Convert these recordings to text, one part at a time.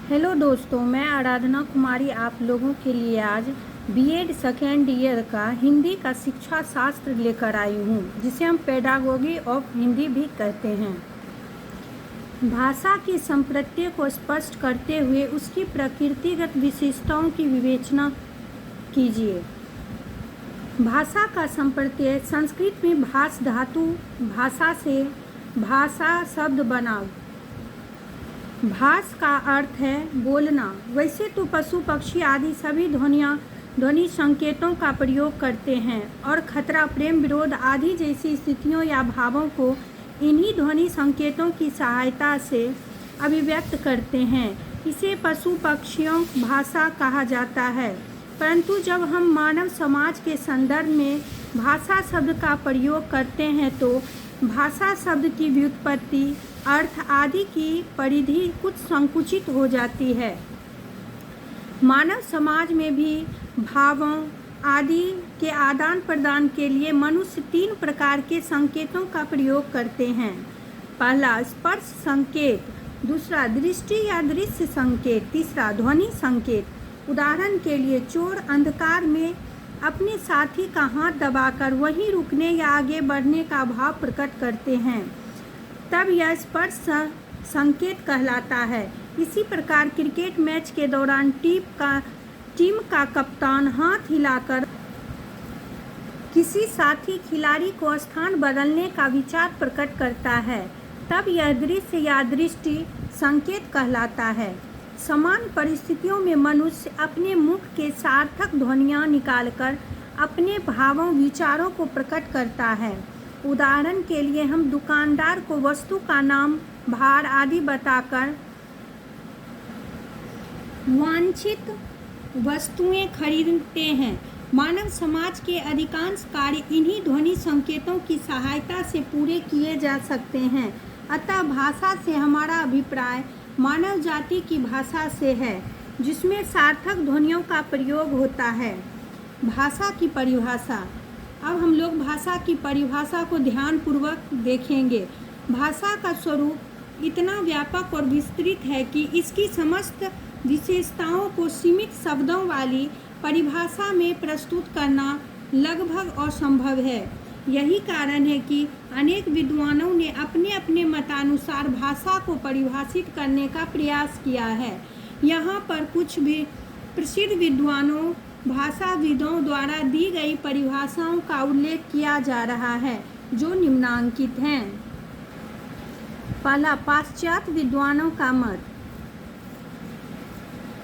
Hello दोस्तों, मैं आराधना कुमारी आप लोगों के लिए आज बीएड सेकेंड ईयर का हिंदी का शिक्षा शास्त्र लेकर आई हूँ, जिसे हम पेडागोगी ऑफ हिंदी भी कहते हैं। भाषा की संप्रत्यय को स्पष्ट करते हुए उसकी प्रकृतिगत विशेषताओं की विवेचना कीजिए। भाषा का संप्रत्यय संस्कृत में भाष धातु भाषा से भाषा शब्द बना। भाष का अर्थ है बोलना। वैसे तो पशु पक्षी आदि सभी ध्वनि संकेतों का प्रयोग करते हैं और खतरा, प्रेम, विरोध आदि जैसी स्थितियों या भावों को इन्हीं ध्वनि संकेतों की सहायता से अभिव्यक्त करते हैं। इसे पशु पक्षियों भाषा कहा जाता है। परंतु जब हम मानव समाज के संदर्भ में भाषा शब्द का प्रयोग करते हैं तो भाषा शब्द की व्युत्पत्ति, अर्थ आदि की परिधि कुछ संकुचित हो जाती है। मानव समाज में भी भावों आदि के आदान प्रदान के लिए मनुष्य 3 प्रकार के संकेतों का प्रयोग करते हैं। पहला स्पर्श संकेत, दूसरा दृष्टि या दृश्य संकेत, तीसरा ध्वनि संकेत। उदाहरण के लिए चोर अंधकार में अपने साथी का हाथ दबाकर वहीं रुकने या आगे बढ़ने का भाव प्रकट करते हैं, तब यह स्पर्श संकेत कहलाता है। इसी प्रकार क्रिकेट मैच के दौरान टीम का कप्तान हाथ हिलाकर किसी साथी खिलाड़ी को स्थान बदलने का विचार प्रकट करता है, तब यह दृश्य या दृष्टि संकेत कहलाता है। समान परिस्थितियों में मनुष्य अपने मुख के सार्थक ध्वनियाँ निकालकर अपने भावों विचारों को प्रकट करता है। उदाहरण के लिए हम दुकानदार को वस्तु का नाम, भार आदि बताकर वांछित वस्तुएं खरीदते हैं। मानव समाज के अधिकांश कार्य इन्हीं ध्वनि संकेतों की सहायता से पूरे किए जा सकते हैं। अतः भाषा से हमारा अभिप्राय मानव जाति की भाषा से है, जिसमें सार्थक ध्वनियों का प्रयोग होता है। भाषा की परिभाषा। अब हम लोग भाषा की परिभाषा को ध्यानपूर्वक देखेंगे। भाषा का स्वरूप इतना व्यापक और विस्तृत है कि इसकी समस्त विशेषताओं को सीमित शब्दों वाली परिभाषा में प्रस्तुत करना लगभग असंभव है। यही कारण है कि अनेक विद्वानों ने अपने अपने मतानुसार भाषा को परिभाषित करने का प्रयास किया है। यहाँ पर कुछ भी प्रसिद्ध विद्वानों, भाषाविदों द्वारा दी गई परिभाषाओं का उल्लेख किया जा रहा है, जो निम्नांकित हैं। पहला, पाश्चात्य विद्वानों का मत।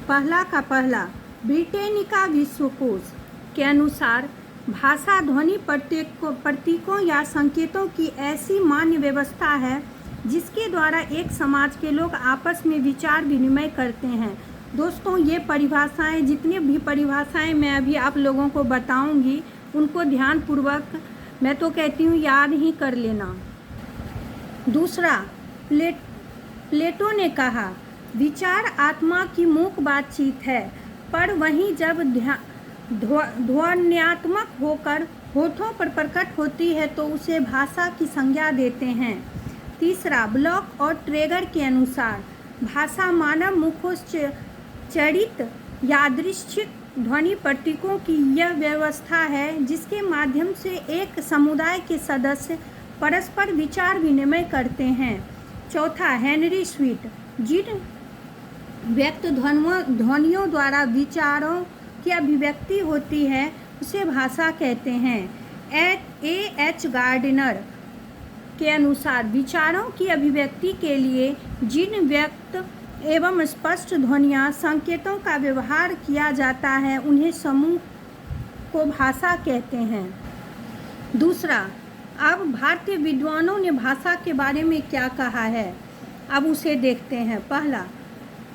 पहला ब्रिटेनिका विश्वकोश के अनुसार भाषा ध्वनि प्रतीकों या संकेतों की ऐसी मान्य व्यवस्था है जिसके द्वारा एक समाज के लोग आपस में विचार विनिमय करते हैं। दोस्तों, ये परिभाषाएं, जितनी भी परिभाषाएं मैं अभी आप लोगों को बताऊंगी, उनको ध्यानपूर्वक, मैं तो कहती हूँ, याद ही कर लेना। दूसरा, प्लेटो ने कहा, विचार आत्मा की मूक बातचीत है, पर वहीं जब ध्वन्यात्मक होकर होठों पर प्रकट होती है तो उसे भाषा की संज्ञा देते हैं। तीसरा, ब्लॉक और ट्रेगर के अनुसार भाषा मानव मुखोच्चरित यादृच्छिक ध्वनि प्रतीकों की यह व्यवस्था है जिसके माध्यम से एक समुदाय के सदस्य परस्पर विचार विनिमय करते हैं। चौथा, हेनरी स्वीट, जिन व्यक्त ध्वनियों द्वारा विचारों की अभिव्यक्ति होती है उसे भाषा कहते हैं। एच गार्डनर के अनुसार विचारों की अभिव्यक्ति के लिए जिन व्यक्त एवं स्पष्ट ध्वनियाँ संकेतों का व्यवहार किया जाता है उन्हें समूह को भाषा कहते हैं। दूसरा, अब भारतीय विद्वानों ने भाषा के बारे में क्या कहा है, अब उसे देखते हैं। पहला,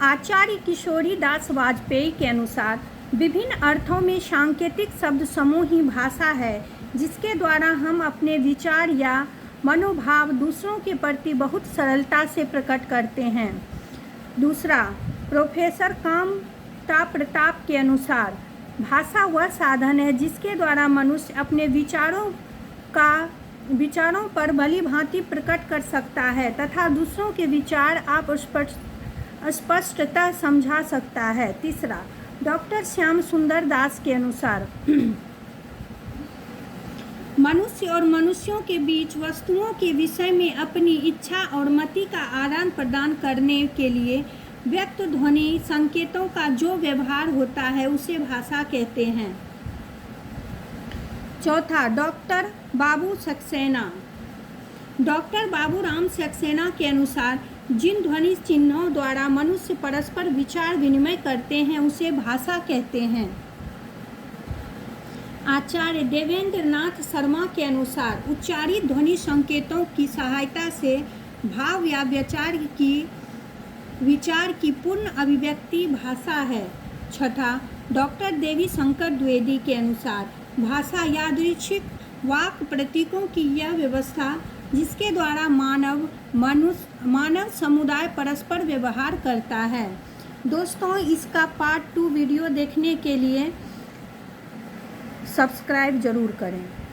आचार्य किशोरी दास वाजपेयी के अनुसार विभिन्न अर्थों में सांकेतिक शब्द समूह ही भाषा है जिसके द्वारा हम अपने विचार या मनोभाव दूसरों के प्रति बहुत सरलता से प्रकट करते हैं। दूसरा, प्रोफेसर कामता प्रताप के अनुसार भाषा वह साधन है जिसके द्वारा मनुष्य अपने विचारों पर भली भांति प्रकट कर सकता है तथा दूसरों के विचार स्पष्टतः समझा सकता है। तीसरा, डॉक्टर श्याम सुंदर दास के अनुसार मनुष्य और मनुष्यों के बीच वस्तुओं के विषय में अपनी इच्छा और मति का आदान प्रदान करने के लिए व्यक्त ध्वनि संकेतों का जो व्यवहार होता है उसे भाषा कहते हैं। चौथा, डॉक्टर बाबू सक्सेना। डॉक्टर बाबूराम सक्सेना के अनुसार जिन ध्वनि चिन्हों द्वारा मनुष्य परस्पर विचार विनिमय करते हैं उसे भाषा कहते हैं। आचार्य देवेंद्र नाथ शर्मा के अनुसार उच्चारित ध्वनि संकेतों की सहायता से भाव या विचार की पूर्ण अभिव्यक्ति भाषा है। छठा, डॉक्टर देवी शंकर द्विवेदी के अनुसार भाषा यादृच्छिक वाक प्रतीकों की यह व्यवस्था जिसके द्वारा मानव समुदाय परस्पर व्यवहार करता है। दोस्तों, इसका पार्ट 2 वीडियो देखने के लिए सब्सक्राइब जरूर करें।